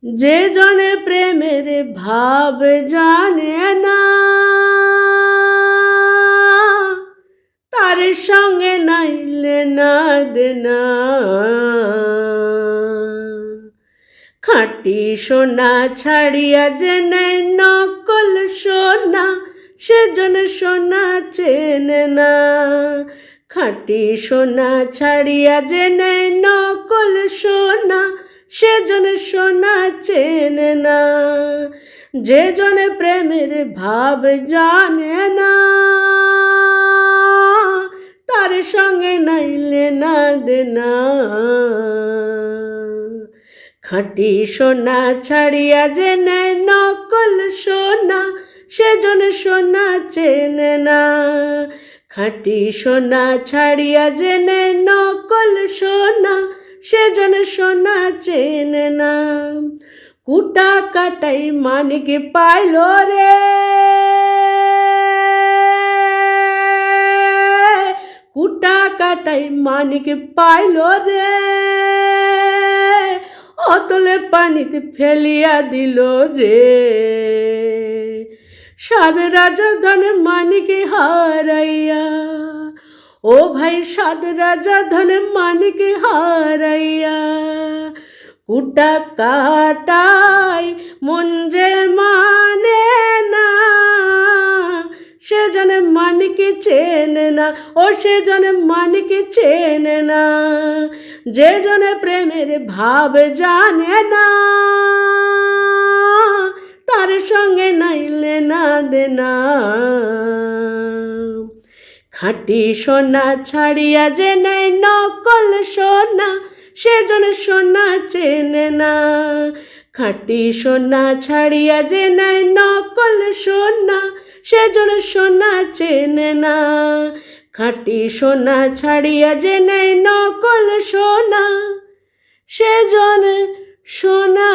যে জনে প্রেমের ভাব জানে না, তার সঙ্গে নাইলে না দেনা। খাঁটি সোনা ছাড়িয়া যে নেয় নকল সোনা, সেজন সোনা চেনে না। খাঁটি সোনা ছাড়িয়া যে নেয় নকল সোনা, সেজন সোনা চেনে না। যে জনে প্রেমের ভাব জানে না, তার সঙ্গে নাইলে না দেনা। খাঁটি সোনা ছাড়িয়া যে নেয় নকল সোনা, সেজন সোনা চেনে না। খাঁটি সোনা ছাড়িয়া যে নেয় নকল সোনা, সেজন সোনা চেনে না। কুটা কাটাই মানিক পাইল রে, কুটা কাটাই মানিক পাইল রে, অতলে পানিতে ফেলিয়া দিল রে। সাত রাজা ধন মানিক হারাইয়া, ও ভাই সাত রাজা ধন মানিক হারাইয়া, কুটা কাটাই মন যে মানে না, সে জনে মানিক চেনে না, ও সে জনে মানিক চেনে না। যে জনে প্রেমের ভাব জানে না, তার সঙ্গে নাইলে না দেনা। খাঁটি সোনা ছাড়িয়া যে নেয় নকল সোনা, সেজন সোনা চেনে না। খাঁটি সোনা ছাড়িয়া যে নেয় নকল সোনা, সেজন সোনা চেনে না। খাঁটি সোনা ছাড়িয়া যে নেয় নকল সোনা, সেজন সোনা